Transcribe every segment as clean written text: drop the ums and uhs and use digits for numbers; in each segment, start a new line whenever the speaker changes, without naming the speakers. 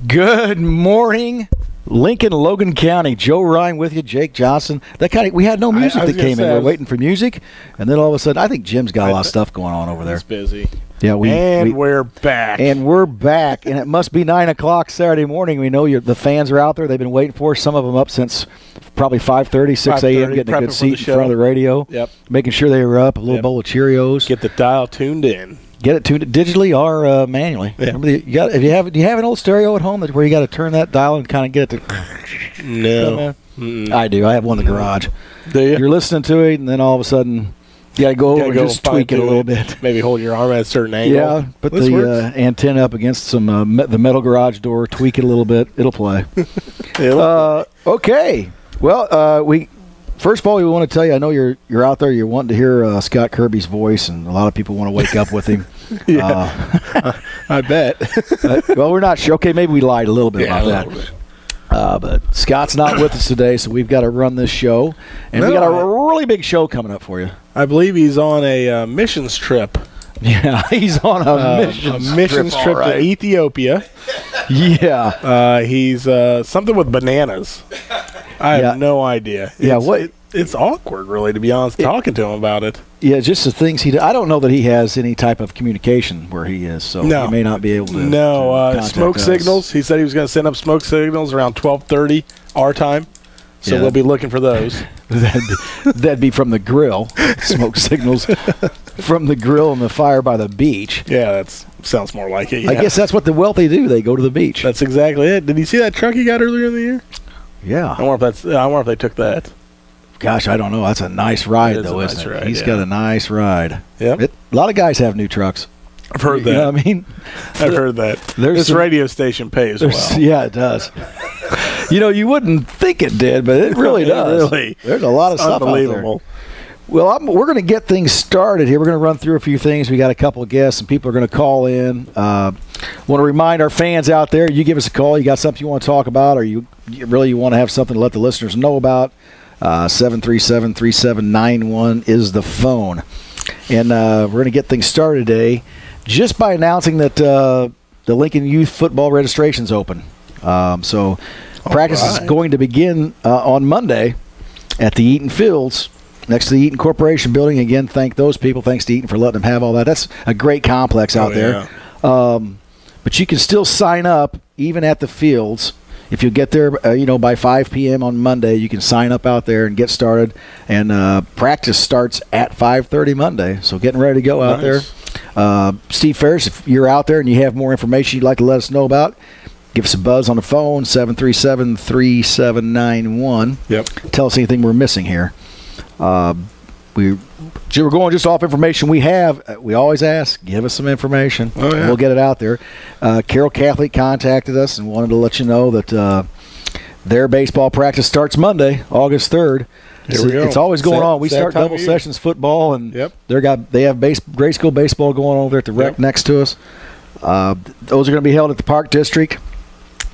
Good morning, Lincoln, Logan County. Joe Ryan with you, Jake Johnston. We had no music that came in. We're waiting for music, and then all of a sudden, I think Jim's got a lot of stuff going on over there.
He's busy.
Yeah,
we're back.
And we're back, and it must be 9 o'clock Saturday morning. We know the fans are out there. They've been waiting for us. Some of them up since probably 5:30, 6 a.m., getting a good seat in front of the radio.
Yep.
Making sure they were up, a little bowl of Cheerios.
Get the dial tuned in.
Get it tuned digitally or manually.
Yeah.
Remember, do you have an old stereo at home where you got to turn that dial and kind of get it to?
No.
I do. I have one in the garage.
Do you?
You're listening to it, and then all of a sudden, you got to go over and just tweak it a little bit.
Maybe hold your arm at a certain angle.
Yeah, put the antenna up against the metal garage door, tweak it a little bit. It'll play. Okay. Well, first of all, we want to tell you, I know you're out there, you're wanting to hear Scott Kirby's voice, and a lot of people want to wake up with him.
I bet.
Well, we're not sure. Okay, maybe we lied a little bit about that. But Scott's not with us today, so we've got to run this show. And we got a really big show coming up for you.
I believe he's on a missions trip.
Yeah, he's on a missions trip
to Ethiopia.
Yeah.
He's something with bananas. I have no idea. It's awkward, really, to be honest, talking to him about it.
Yeah, just the things he does. I don't know that he has any type of communication where he is, so he may not be able to.
No, smoke signals. He said he was going to send up smoke signals around 12:30 our time, so we'll be looking for those.
That'd be from the grill. Smoke signals from the grill and the fire by the beach.
Yeah, that sounds more like it. Yeah.
I guess that's what the wealthy do. They go to the beach.
That's exactly it. Did you see that truck he got earlier in the year?
Yeah.
I wonder if they took that.
Gosh, I don't know. That's a nice ride, though, isn't it? He's got a nice ride.
Yeah.
A lot of guys have new trucks.
I've heard that.
You know what I mean?
I've heard that. This radio station pays well.
Yeah, it does. You wouldn't think it did, but it really does.
Really.
There's a lot of stuff
unbelievable.
Out there. Well, we're going to get things started here. We're going to run through a few things. We got a couple of guests, and people are going to call in. Want to remind our fans out there, you give us a call. You got something you want to talk about, or you want to have something to let the listeners know about. 737-3791 is the phone. And we're going to get things started today just by announcing that the Lincoln Youth Football registration's open. So practice is going to begin on Monday at the Eaton Fields next to the Eaton Corporation building. Again, thank those people. Thanks to Eaton for letting them have all that. That's a great complex out there. But you can still sign up even at the fields. If you get there, by 5 p.m. on Monday, you can sign up out there and get started. And practice starts at 5:30 Monday. So getting ready to go out there. Steve Ferris, if you're out there and you have more information you'd like to let us know about, give us a buzz on the phone, 737-3791.
Yep. Tell
us anything we're missing here. We're going just off information we have. We always ask, give us some information.
Oh, yeah.
We'll get it out there. Carroll Catholic contacted us and wanted to let you know that their baseball practice starts Monday, August 3rd.
Here we go.
It's always going on. We start double sessions football, and they have grade school baseball going on over there at the rec next to us. Those are going to be held at the Park District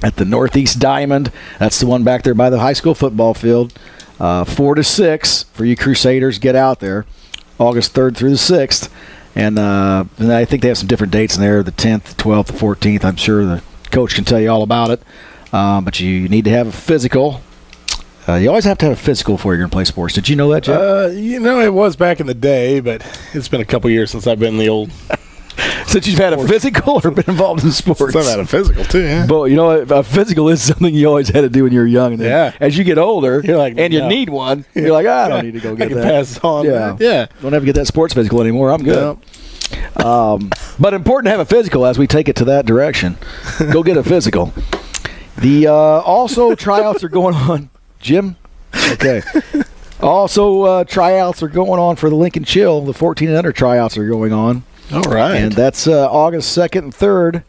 at the Northeast Diamond. That's the one back there by the high school football field. 4 to 6 for you Crusaders. Get out there, August 3rd through the 6th. And I think they have some different dates in there, the 10th, the 12th, the 14th. I'm sure the coach can tell you all about it. But you need to have a physical. You always have to have a physical before you're going to play sports. Did you know that, Jeff?
It was back in the day, but it's been a couple years since I've been in the old...
Since you've had a physical or been involved in sports?
I've had a physical, too, yeah.
But, a physical is something you always had to do when you were young. And then as you get older you're like, and you need one, you're like, I don't need to go get that.
I can pass on.
Yeah. Don't have to get that sports physical anymore. I'm good. But important to have a physical as we take it to that direction. Go get a physical. The also tryouts are going on. Jim? Okay. Also, tryouts are going on for the Lincoln Chill. The 14 and under tryouts are going on.
All right.
And that's August 2nd and 3rd,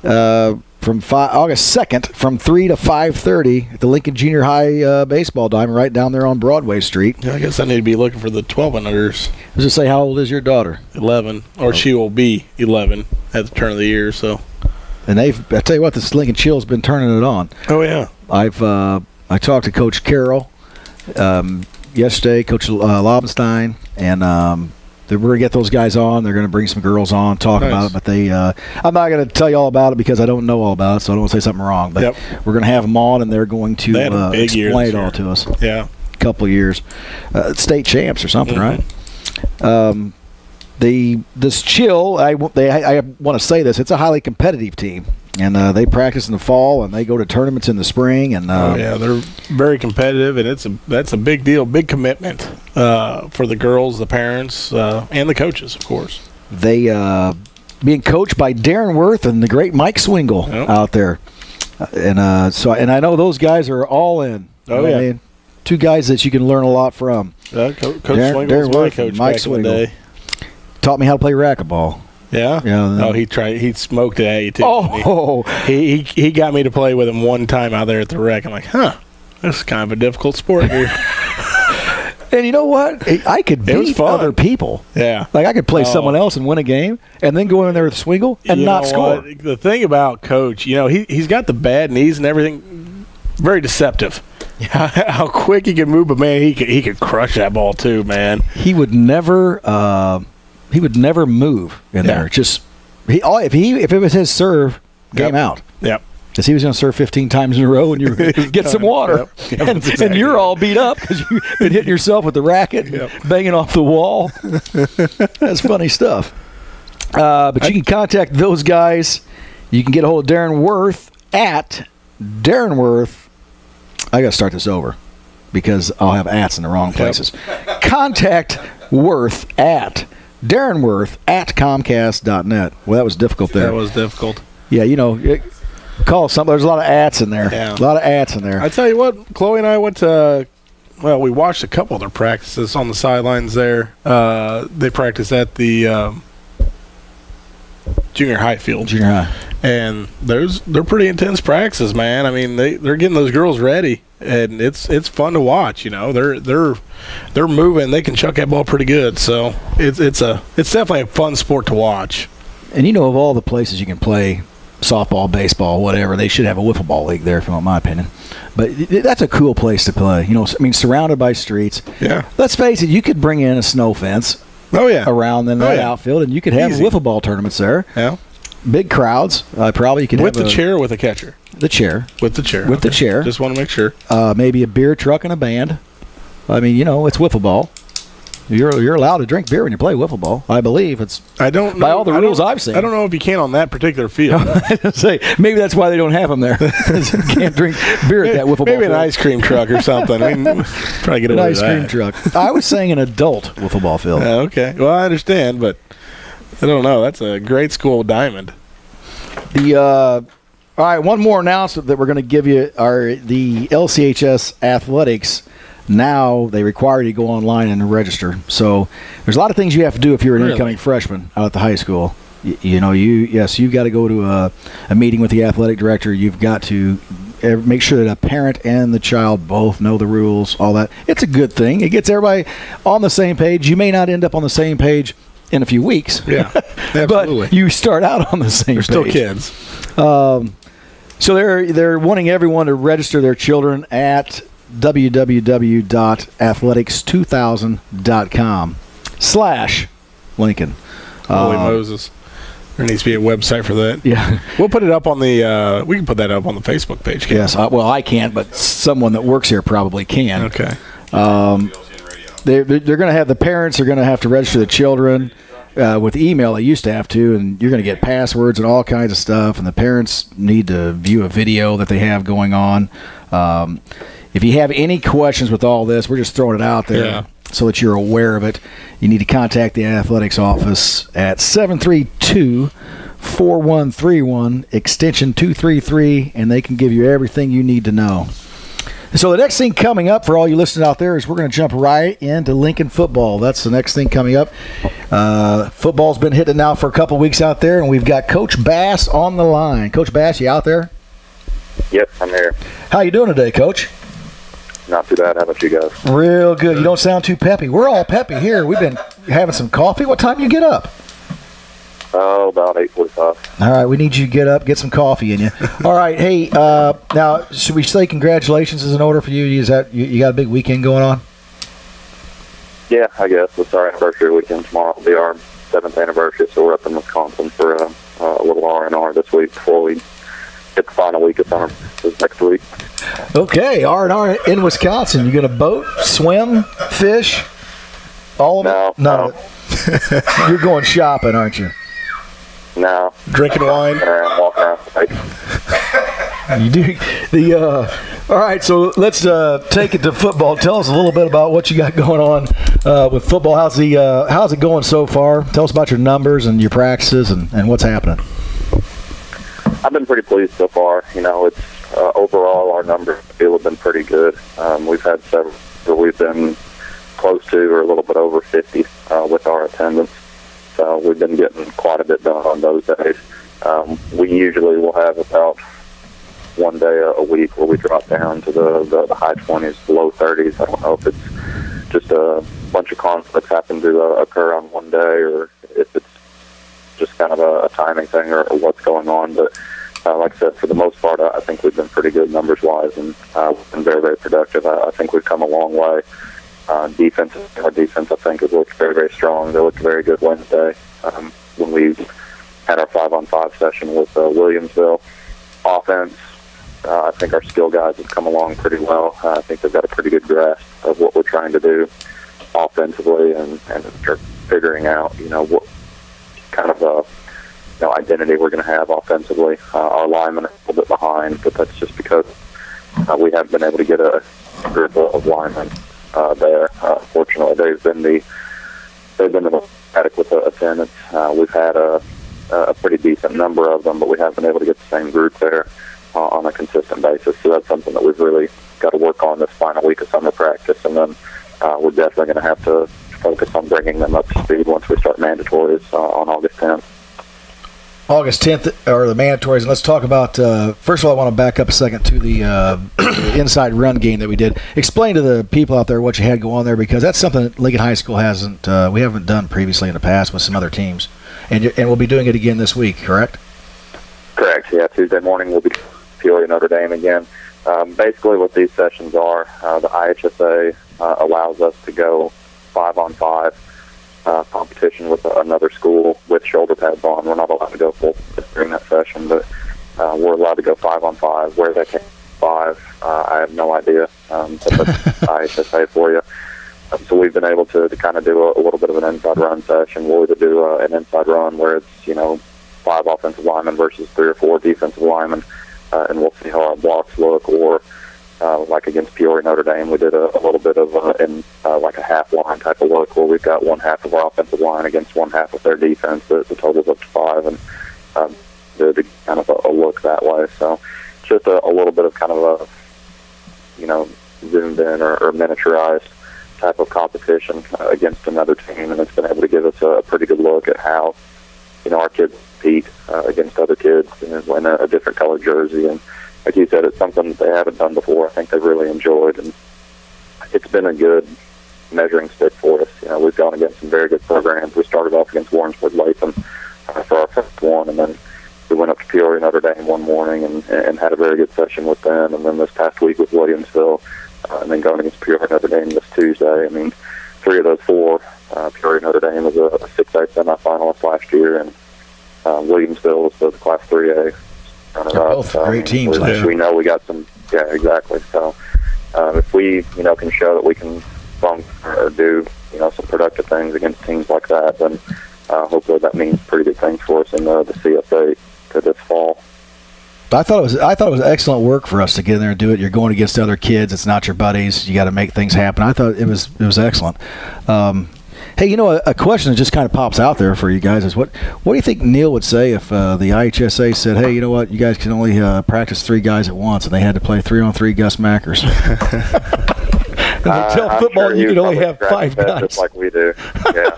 August 2nd from 3 to 5:30 at the Lincoln Junior High baseball diamond right down there on Broadway Street.
Yeah, I guess I need to be looking for the 12 and unders.
I was just say, how old is your daughter?
11, or she will be 11 at the turn of the year. So,
and I tell you what, this Lincoln Chill's been turning it on.
Oh yeah.
I talked to Coach Carroll yesterday, Coach Lobenstein, and we're going to get those guys on. They're going to bring some girls on, talk about it. But they, I'm not going to tell you all about it because I don't know all about it, so I don't want to say something wrong. But we're going to have them on, and they're going to explain it all to us.
Yeah.
A couple of years. State champs or something, right? This Chill, I want to say this, it's a highly competitive team. And they practice in the fall, and they go to tournaments in the spring. And
they're very competitive, and that's a big deal, big commitment for the girls, the parents, and the coaches, of course.
They being coached by Darren Worth and the great Mike Swingle out there, and I know those guys are all in.
Oh yeah, I mean,
two guys that you can learn a lot from.
Coach Swingle was my coach
Mike
back in the day.
Taught me how to play racquetball.
Yeah. He smoked it at you too.
Oh,
he got me to play with him one time out there at the rec. I'm like, this is kind of a difficult sport here.
And you know what? I could beat other people.
Yeah,
like I could play someone else and win a game, and then go in there with Swingle and not score.
What? The thing about Coach, he's got the bad knees and everything. Very deceptive. How quick he can move, but man, he could crush that ball too, man.
He would never. He would never move in there. Just if it was his serve, game out.
Yep.
Because he was going to serve 15 times in a row, and you get some water, and you're all beat up because you've been hitting yourself with the racket, banging off the wall. That's funny stuff. But you can contact those guys. You can get a hold of Darren Worth at Darren Worth. I got to start this over because I'll have ats in the wrong places. Contact Worth at Darren Worth at Comcast.net. Well, that was difficult there.
That was difficult.
Yeah, call something. There's a lot of ats in there.
Yeah.
A lot of ats in there.
I tell you what, Chloe and I went to, we watched a couple of their practices on the sidelines there. They practice at the junior high field.
Junior high.
And they're pretty intense practices, man. I mean, they're getting those girls ready, and it's fun to watch. They're moving. They can chuck that ball pretty good. So it's definitely a fun sport to watch.
And of all the places you can play softball, baseball, whatever, they should have a wiffle ball league there, if you want my opinion. But that's a cool place to play. Surrounded by streets.
Yeah.
Let's face it, you could bring in a snow fence.
Oh yeah.
Around the outfield, and you could have wiffle ball tournaments there.
Yeah.
Big crowds. Probably you could
with
have
the chair, with a catcher.
The chair.
With the chair.
With the chair.
Just want to make sure.
Maybe a beer truck and a band. I mean, it's wiffle ball. You're allowed to drink beer when you play wiffle ball. I believe it's.
I don't know,
by all the rules I've seen.
I don't know if you can on that particular field.
Say maybe that's why they don't have them there. You can't drink beer at that wiffle ball.
Maybe an ice cream truck or something. I mean, probably get away with that.
An ice cream truck. I was saying an adult wiffle ball field.
Okay. Well, I understand, but I don't know. That's a grade school diamond.
All right, one more announcement that we're going to give you are the LCHS athletics. Now they require you to go online and register. So there's a lot of things you have to do if you're an incoming freshman out at the high school. You've got to go to a meeting with the athletic director. You've got to make sure that a parent and the child both know the rules, all that. It's a good thing. It gets everybody on the same page. You may not end up on the same page in a few weeks.
Yeah, absolutely.
But you start out on the same page.
They're still kids.
So they're wanting everyone to register their children at www.athletics2000.com/Lincoln.
Holy Moses. There needs to be a website for that.
Yeah.
We'll put it up on the we can put that up on the Facebook page.
Yes. I can't, but someone that works here probably can.
Okay.
They're going to have the parents are going to have to register the children with email. They used to have to, and you're going to get passwords and all kinds of stuff, and the parents need to view a video that they have going on. If you have any questions with all this, we're just throwing it out there so that you're aware of it. You need to contact the athletics office at 732-4131, extension 233, and they can give you everything you need to know. So the next thing coming up for all you listeners out there is we're going to jump right into Lincoln football. That's the next thing coming up. Football's been hitting now for a couple weeks out there, and we've got Coach Bass on the line. Coach Bass, you out there?
Yep, I'm here.
How you doing today, Coach?
Not too bad. How about you guys?
Real good. You don't sound too peppy. We're all peppy here. We've been having some coffee. What time do you get up?
Oh, about 8:45.
All right, we need you to get up, get some coffee in you. All right, hey, now, should we say congratulations is in order for you? You got a big weekend going on?
Yeah, I guess it's our anniversary weekend tomorrow. It'll be our 7th anniversary, so we're up in Wisconsin for a little R&R this week before we hit the final week of summer this next week.
Okay, R&R in Wisconsin. You going to boat, swim, fish, all of it?
No.
You're going shopping, aren't you?
No.
Drinking wine.
Walking around.
You do all right, so let's take it to football. Tell us a little bit about what you got going on with football. How's it going so far? Tell us about your numbers and your practices and what's happening.
I've been pretty pleased so far. It's overall our numbers have been pretty good. We've had several where we've been close to or a little bit over 50 with our attendance. So we've been getting quite a bit done on those days. We usually will have about one day a week where we drop down to the high 20s, low 30s. I don't know if it's just a bunch of conflicts happen to occur on one day or if it's just kind of a timing thing or what's going on. But like I said, for the most part, I think we've been pretty good numbers-wise and we've been very, very productive. I think we've come a long way. Our defense, I think, has looked very, very strong. They looked very good Wednesday when we had our 5-on-5 session with Williamsville. Offense, I think our skill guys have come along pretty well. I think they've got a pretty good grasp of what we're trying to do offensively and are figuring out, what kind of identity we're going to have offensively. Our linemen are a little bit behind, but that's just because we haven't been able to get a group of linemen there. Fortunately, they've been the most adequate attendance. We've had a pretty decent number of them, but we haven't been able to get the same group there on a consistent basis. So that's something that we've really got to work on this final week of summer practice, and then we're definitely going to have to focus on bringing them up to speed once we start mandatories on August 10th.
August 10th are the mandatories. And let's talk about, first of all, I want to back up a second to the inside run game that we did. Explain to the people out there what you had go on there, because that's something that Lincoln High School we haven't done previously in the past with some other teams. And we'll be doing it again this week, correct?
Correct, yeah. Tuesday morning we'll be Peoria Notre Dame again. Basically what these sessions are, the IHSA allows us to go 5-on-5 competition with another school with shoulder pads on. We're not allowed to go full during that session, but we're allowed to go 5-on-5. Where that came from, 5, I have no idea. But that's IHSA for you. So we've been able to kind of do a little bit of an inside run session. We'll either do an inside run where it's 5 offensive linemen versus 3 or 4 defensive linemen, and we'll see how our blocks look. Or like against Peoria Notre Dame, we did a little bit of like a half line type of look where we've got one half of our offensive line against one half of their defense. The total's up to 5, and did kind of a look that way. So just a little bit of kind of a zoomed in or miniaturized type of competition against another team, and it's been able to give us a pretty good look at how our kids compete against other kids in a different colored jersey. And like you said, it's something that they haven't done before. I think they've really enjoyed, and it's been a good measuring stick for us. We've gone against some very good programs. We started off against Warrensburg Latham for our first one, and then we went up to Peoria Notre Dame one morning and had a very good session with them. And then this past week with Williamsville, and then going against Peoria Notre Dame this Tuesday. I mean, 3 of those 4, Peoria Notre Dame was a 6A semifinalist last year, and Williamsville was the Class 3A runner-up.
Both great teams.
We know we got some. Yeah, exactly. So if we can show that we can do some productive things against teams like that, then hopefully that means pretty good things for us in the CSA to this fall.
I thought it was excellent work for us to get in there and do it. You're going against other kids. It's not your buddies. You got to make things happen. I thought it was excellent. Hey, a question that just kind of pops out there for you guys is what do you think Neil would say if the IHSA said, hey, you know what, you guys can only practice 3 guys at once, and they had to play 3-on-3 Gus Mackers? Until football, you can only have 5 guys.
Just like we do. Yeah.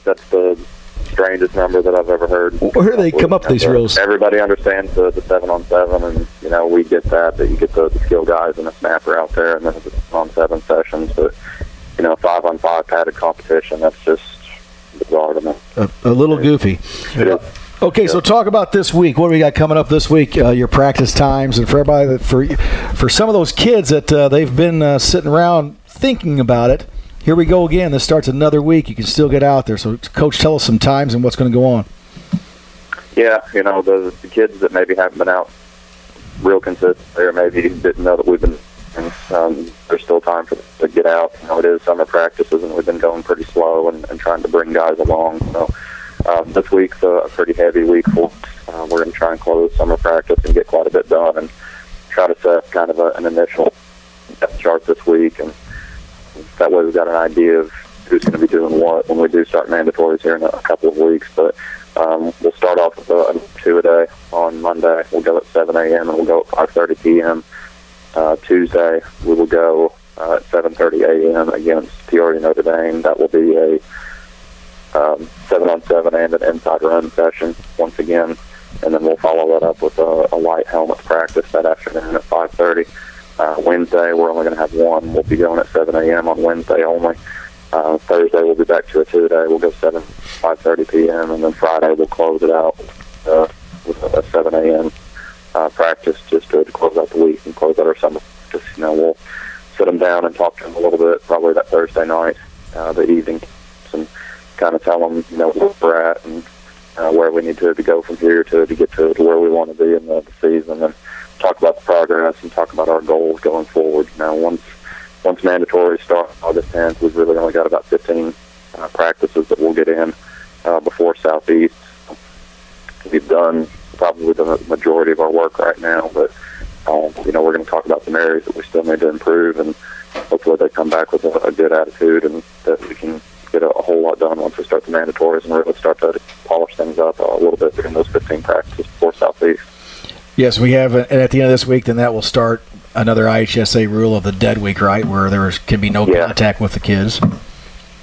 That's the strangest number that I've ever heard.
Where do they come up with these rules?
Everybody understands the 7-on-7, and we get that you get the skill guys and a snapper out there, and then the 7-on-7 sessions. But 5-on-5 padded competition, that's just bizarre to me.
A little goofy.
Yeah.
Okay, so talk about this week. What do we got coming up this week? Your practice times, and for everybody, for some of those kids that they've been sitting around thinking about it, here we go again. This starts another week. You can still get out there. So, Coach, tell us some times and what's going to go on.
Yeah, the kids that maybe haven't been out real consistently or maybe didn't know that we've been there's still time for them to get out. It is summer practices, and we've been going pretty slow and trying to bring guys along. So this week's a pretty heavy week for us. We're going to try and close summer practice and get quite a bit done and try to set kind of an initial depth chart this week. And that way we've got an idea of who's going to be doing what when we do start mandatories here in a couple of weeks. But we'll start off with a 2-a-day on Monday. We'll go at 7 a.m. and we'll go at 5:30 p.m. Tuesday, we will go at 7:30 a.m. against Peoria Notre Dame. That will be a 7-on-7 and an inside run session once again. And then we'll follow that up with a light helmet practice that afternoon at 5:30. Wednesday, we're only going to have one. We'll be going at 7 a.m. on Wednesday only. Thursday, we'll be back to a 2-a-day. We'll go 5:30 p.m. And then Friday, we'll close it out with a 7 a.m. Practice just to close out the week and close out our summer practice. We'll sit them down and talk to them a little bit, probably that Thursday night, the evening, and kind of tell them, where we're at and where we need to go from here to get to where we want to be in the season, and talk about the progress and talk about our goals going forward. Once mandatory start August 10th, we've really only got about 15 practices that we'll get in before Southeast. We've done probably the majority of our work right now, but we're going to talk about some areas that we still need to improve, and hopefully they come back with a good attitude and that we can get a whole lot done once we start the mandatories and really start to polish things up a little bit during those 15 practices before Southeast.
Yes, we have, and at the end of this week, then that will start another IHSA rule of the dead week, right, where there can be no contact with the kids.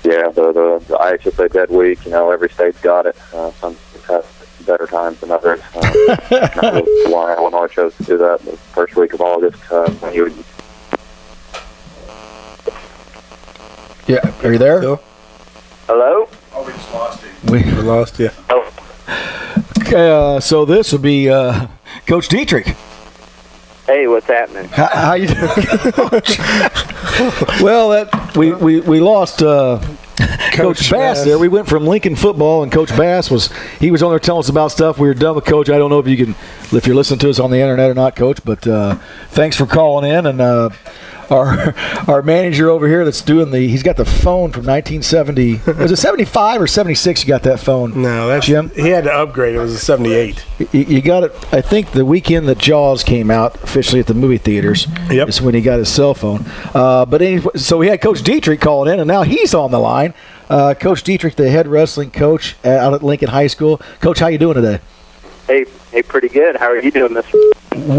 Yeah, the IHSA dead week, every state's got it. Some have better times than others. Not really why Illinois chose to do that the first week of August. When you would...
Yeah, are you there?
Hello?
Oh, we just lost you.
We
lost you.
Okay, so this would be Coach Dietrich.
Hey, what's happening?
How you doing, Coach? Well, we lost Coach Bass there. We went from Lincoln football, and Coach Bass was on there telling us about stuff. We were done with Coach. I don't know if you're listening to us on the internet or not, Coach, but thanks for calling in. And our manager over here that's doing he's got the phone from 1970. Was it 75 or 76 you got that phone?
No, that's
Jim?
He had to upgrade. It was a 78.
You got it, I think, the weekend that Jaws came out officially at the movie theaters.
Yep.
Is when he got his cell phone. But anyway, so we had Coach Dietrich calling in, and now he's on the line. Coach Dietrich, the head wrestling coach out at Lincoln High School. Coach, how you doing today?
Hey, pretty good. How are you doing this week?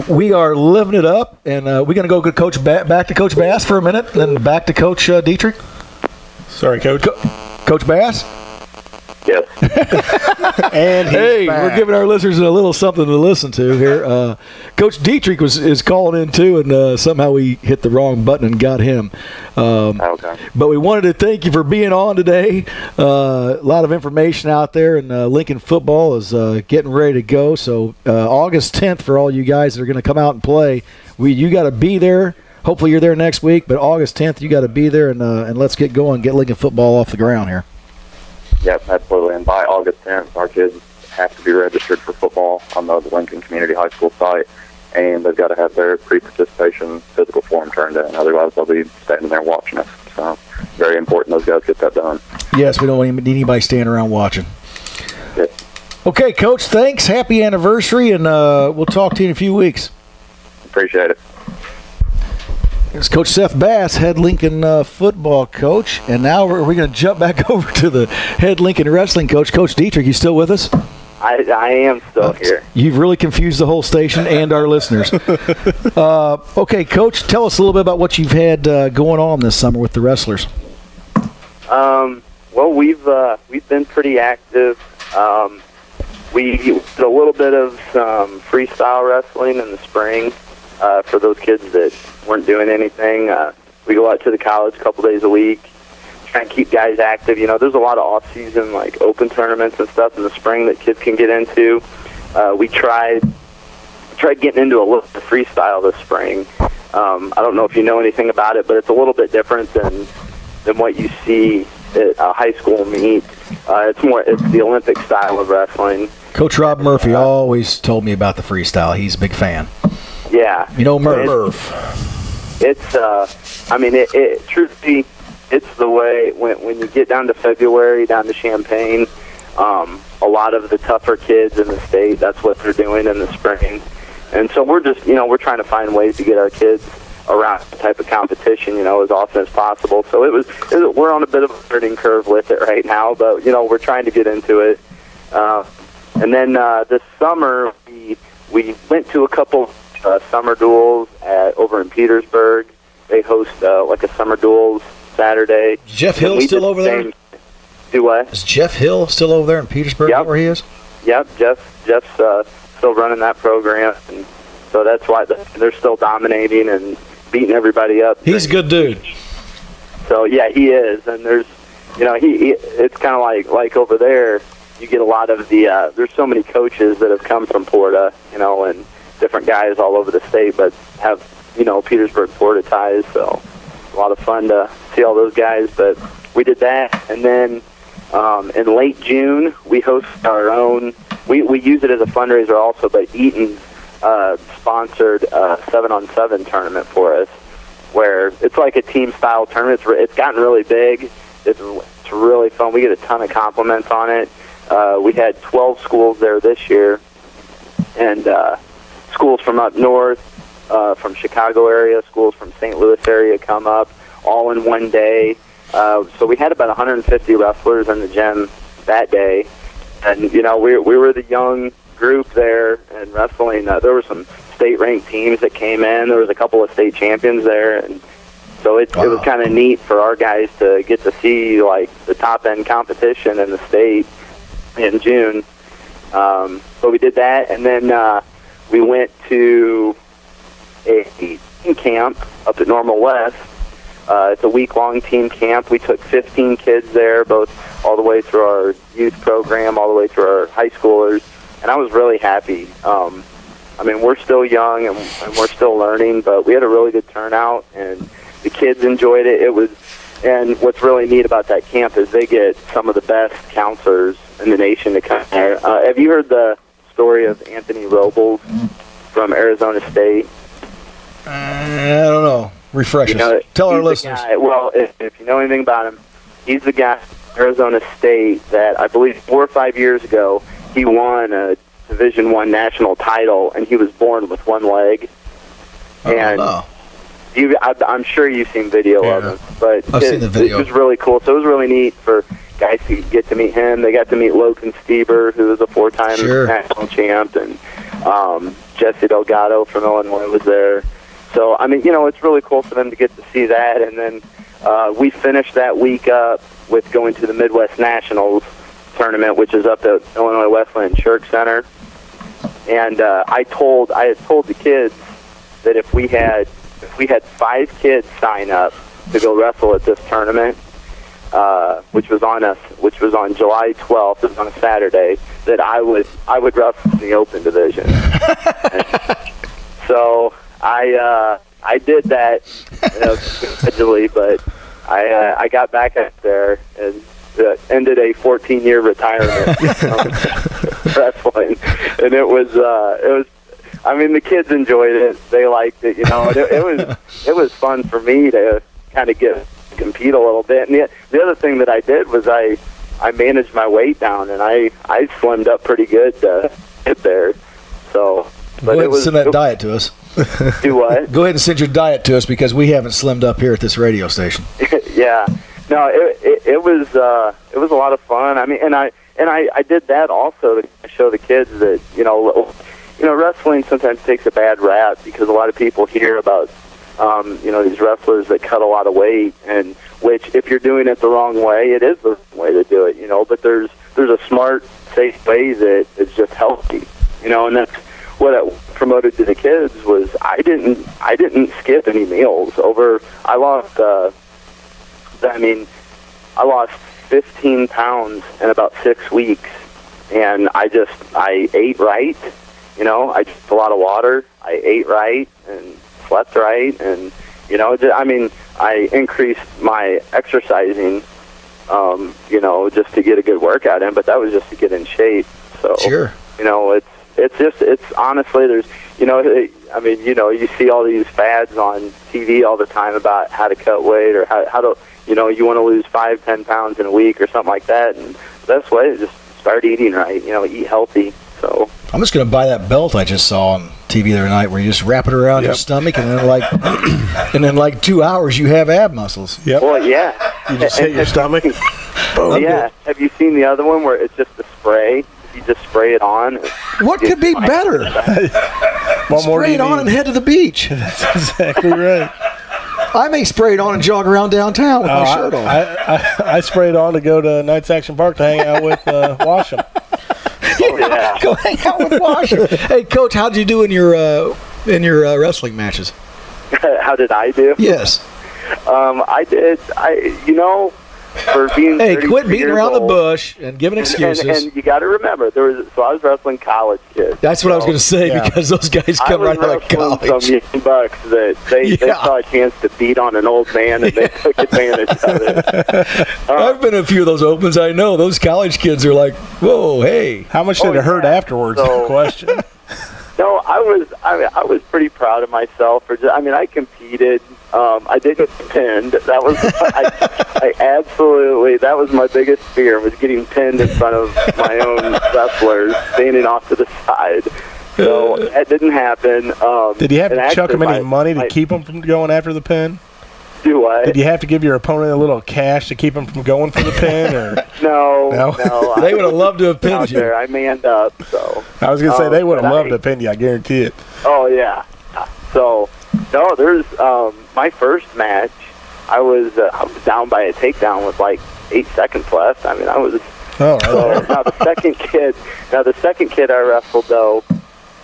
We are living it up, and we're going to go Coach back to Coach Bass for a minute, then back to Coach Dietrich.
Sorry, Coach.
Coach Bass?
Yes.
And we're giving our listeners a little something to listen to here. Coach Dietrich is calling in too, and somehow we hit the wrong button and got him.
Okay.
But we wanted to thank you for being on today. A lot of information out there, and Lincoln football is getting ready to go. So August 10th for all you guys that are going to come out and play. You got to be there. Hopefully you're there next week, but August 10th you got to be there, and let's get going, get Lincoln football off the ground here.
Yep, absolutely. And by August 10th, our kids have to be registered for football on the Lincoln Community High School site, and they've got to have their pre-participation physical form turned in. Otherwise, they'll be standing there watching us. So, very important those guys get that done.
Yes, we don't want anybody standing around watching.
Yes.
Okay, Coach, thanks. Happy anniversary, and we'll talk to you in a few weeks.
Appreciate it.
It's Coach Seth Bass, head Lincoln football coach. And now we're going to jump back over to the head Lincoln wrestling coach. Coach Dietrich, you still with us?
I am still here.
You've really confused the whole station and our listeners. Okay, Coach, tell us a little bit about what you've had going on this summer with the wrestlers.
Well, we've been pretty active. We did a little bit of some freestyle wrestling in the spring for those kids that weren't doing anything. We go out to the college a couple days a week, try and keep guys active. There's a lot of off-season, like open tournaments and stuff in the spring that kids can get into. We tried getting into a little bit of freestyle this spring. I don't know if you know anything about it, but it's a little bit different than what you see at a high school meet. It's the Olympic style of wrestling.
Coach Rob Murphy always told me about the freestyle. He's a big fan.
Yeah.
You know Murph.
Truthfully, it's the way when you get down to February, down to Champaign, a lot of the tougher kids in the state, that's what they're doing in the spring. And so we're just, we're trying to find ways to get our kids around the type of competition, as often as possible. So we're on a bit of a learning curve with it right now, but, we're trying to get into it. And then this summer, we went to a couple summer duels over in Petersburg. They host like a summer duels Saturday.
Is Jeff Hill still over there?
Do what?
Is Jeff Hill still over there in Petersburg?
Yep.
Where he is?
Yep, Jeff's still running that program, and so that's why they're still dominating and beating everybody up.
He's a good dude.
So yeah, he is, and there's, it's kind of like over there. You get a lot of there's so many coaches that have come from Porta, and different guys all over the state, but have Petersburg Porta ties. So a lot of fun to see all those guys. But we did that, and then in late June we host our own. We use it as a fundraiser also, but Eaton sponsored a 7-on-7 tournament for us, where it's like a team-style tournament. It's gotten really big. It's really fun. We get a ton of compliments on it. We had 12 schools there this year, and schools from up north, from Chicago area, schools from St. Louis area come up, all in one day. So we had about 150 wrestlers in the gym that day. And, we were the young group there in wrestling. There were some state-ranked teams that came in. There was a couple of state champions there. And so it was kind of neat for our guys to get to see, like, the top-end competition in the state in June. But we did that, and then we went to a team camp up at Normal West. It's a week-long team camp. We took 15 kids there, both all the way through our youth program, all the way through our high schoolers, and I was really happy. We're still young and we're still learning, but we had a really good turnout, and the kids enjoyed it. And what's really neat about that camp is they get some of the best counselors in the nation to come there. Have you heard the story of Anthony Robles from Arizona State?
I don't know. Refresh us. Tell our listeners.
Well, if you know anything about him, he's the guy from Arizona State that I believe 4 or 5 years ago he won a Division I national title, and he was born with one leg. I'm sure you've seen video of him, but
I've seen the video.
It was really cool. So it was really neat for guys to get to meet him. They got to meet Logan Stieber, who was a 4-time national champ, and Jesse Delgado from Illinois was there. So, it's really cool for them to get to see that. And then we finished that week up with going to the Midwest Nationals tournament, which is up at Illinois Westland Shirk Center. And I had told the kids that if we had 5 kids sign up to go wrestle at this tournament, which was on July 12th, it was on a Saturday, that I would wrestle in the open division. So I did that gradually, but I got back up there and ended a 14-year retirement from wrestling, and it was the kids enjoyed it. They liked it, it was fun for me to kind of compete a little bit. And the other thing that I did was I managed my weight down, and I slimmed up pretty good to get there. So, but
go ahead and send that diet to us.
Do what?
Go ahead and send your diet to us, because we haven't slimmed up here at this radio station.
Yeah, no, it was a lot of fun. I did that also to show the kids that wrestling sometimes takes a bad rap, because a lot of people hear about these wrestlers that cut a lot of weight, and which, if you're doing it the wrong way, it is the wrong way to do it, but there's a smart, safe way that is just healthy, and that's what I promoted to the kids. Was I didn't skip any meals. I lost 15 pounds in about 6 weeks, and I ate right. I drank a lot of water. I ate right, and slept right, and I increased my exercising, just to get a good workout in, but that was just to get in shape. So
Sure.
It's honestly, there's, you see all these fads on TV all the time about how to cut weight or how to, you want to lose 5-10 pounds in a week or something like that, and the best way is just start eating right, eat healthy. So
I'm just going to buy that belt I just saw on TV the other night where you just wrap it around your stomach, and then like 2 hours you have ab muscles.
Yep.
Well, yeah.
You just hit your stomach.
Boom. Yeah. Have you seen the other one where it's just a spray? You just spray it on.
What could be better?
What more do
Spray
you
it on
need?
and head to the beach.
That's exactly right.
I may spray it on and jog around downtown with my shirt on.
I sprayed on to go to Knights Action Park to hang out with Washam.
Oh, yeah.
Go hang out with Washer. Hey, Coach, how did you do in your wrestling matches?
How did I do?
Yes.
I did. For being
Hey,
33
quit beating
years
around the
old,
bush and giving excuses.
And you got to remember, I was wrestling college kids.
That's what I was going to say, because those guys come right out of college.
Some young bucks that they saw a chance to beat on an old man, and they took advantage of it.
I've been to a few of those opens. I know those college kids are like, "Whoa, hey!"
How much did it hurt afterwards? Is the question.
No, I was pretty proud of myself. I competed. I did get pinned. That was I absolutely, that was my biggest fear, was getting pinned in front of my own wrestlers standing off to the side. So that didn't happen.
Did you have to chuck them any money to
my,
keep them from going after the pin?
Do what?
Did you have to give your opponent a little cash to keep them from going for the pin? Or
No.
They would have loved to have pinned you.
I manned up. So
I was going to say they would have loved to pin you. I guarantee it.
Oh yeah. So no, there's my first match. I was down by a takedown with like 8 seconds left. I was.
Oh,
so now the second kid I wrestled though.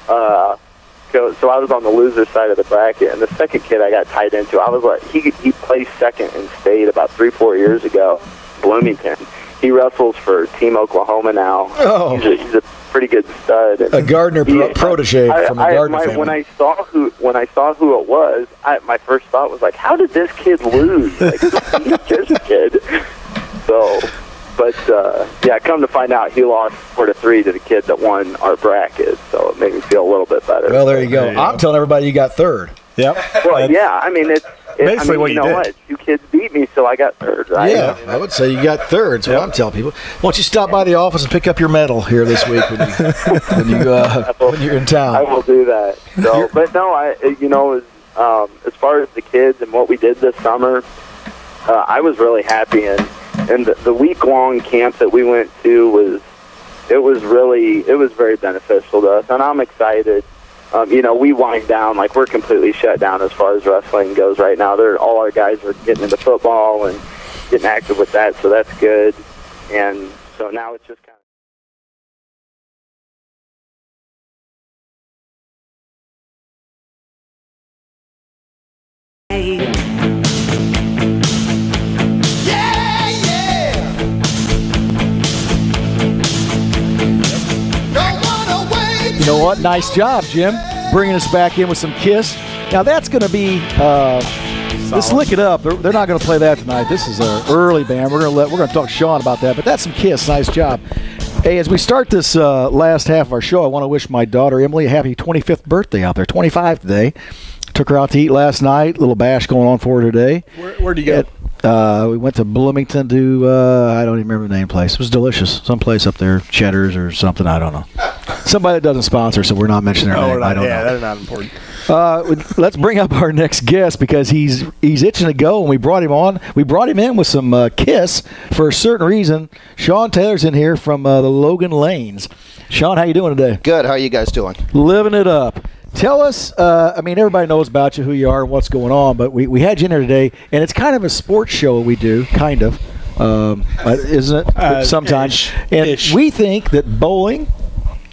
So I was on the loser side of the bracket, and the second kid I got tied into, I was like, he placed second in state about 3-4 years ago, Bloomington. He wrestles for Team Oklahoma now.
Oh.
He's a pretty good stud.
A Gardner protege from the Gardner family.
When I saw who it was, my first thought was like, how did this kid lose? Like, who's this kid? So. But, come to find out, he lost 4-3 to the kid that won our bracket, so it made me feel a little bit better.
Well, there you go. I'm telling everybody you got third.
Yep.
Well, it's
basically what you did.
What? 2 kids beat me, so I got third, right?
Yeah, I would say you got third. That's what I'm telling people. Why don't you stop by the office and pick up your medal here this week when you're in town?
I will do that. So, but no, as far as the kids and what we did this summer, I was really happy, and the week-long camp that we went to was very beneficial to us, and I'm excited. We wind down, like we're completely shut down as far as wrestling goes right now. All our guys are getting into football and getting active with that, so that's good. And so now it's just kind of...
You know what? Nice job, Jim, bringing us back in with some Kiss. Now that's going to be let's Lick It Up. They're not going to play that tonight. This is an early band. We're going to talk to Shawn about that. But that's some Kiss. Nice job. Hey, as we start this last half of our show, I want to wish my daughter Emily a happy 25th birthday out there. 25 today. Took her out to eat last night. Little bash going on for her today.
Where'd you go?
We went to Bloomington to, I don't even remember the name place. It was delicious. Some place up there, Cheddar's or something. I don't know. Somebody that doesn't sponsor, so we're not mentioning their name. I don't know.
They're not important.
Let's bring up our next guest because he's itching to go, and we brought him on. We brought him in with some Kiss for a certain reason. Shawn Taylor's in here from the Logan Lanes. Shawn, how you doing today?
Good. How are you guys doing?
Living it up. Tell us, everybody knows about you, who you are, and what's going on, but we had you in here today, and it's kind of a sports show we do, kind of, isn't it? Sometimes. And we think that bowling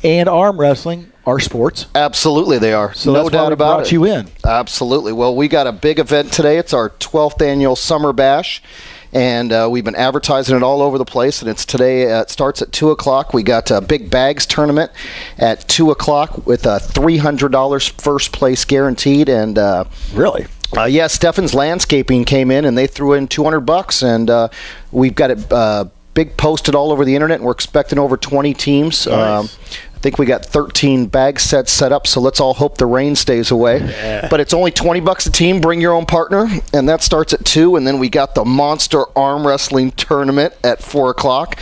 and arm wrestling are sports.
Absolutely they are.
So
no doubt about it.
Brought you in.
Absolutely. Well, we got a big event today. It's our 12th annual Summer Bash. and we've been advertising it all over the place. And it's today. It starts at 2 o'clock. We got a big bags tournament at 2 o'clock with a $300 first place guaranteed. And
Really?
yeah, Steffen's Landscaping came in and they threw in $200, and we've got it big posted all over the internet, and we're expecting over 20 teams.
Nice.
I think we got 13 bag sets set up, so let's all hope the rain stays away.
Yeah.
But it's only $20 a team. Bring your own partner, and that starts at 2. And then we got the Monster Arm Wrestling Tournament at 4 o'clock.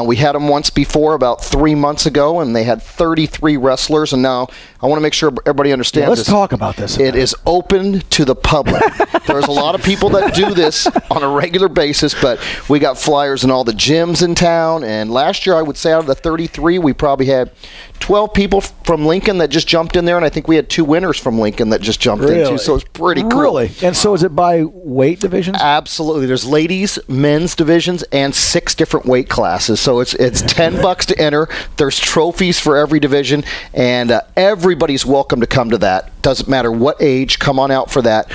We had them once before, about 3 months ago, and they had 33 wrestlers. And now I want to make sure everybody understands
Let's
this.
talk about this.
It is open to the public. There's a lot of people that do this on a regular basis, but we got flyers in all the gyms in town. And last year, I would say out of the 33, we probably had 12 people from Lincoln that just jumped in there, and I think we had 2 winners from Lincoln that just jumped in too. So it's pretty cool.
Really? And so is it by weight divisions?
Absolutely. There's ladies, men's divisions, and 6 different weight classes. So it's $10 to enter. There's trophies for every division, and everybody's welcome to come to that. Doesn't matter what age. Come on out for that.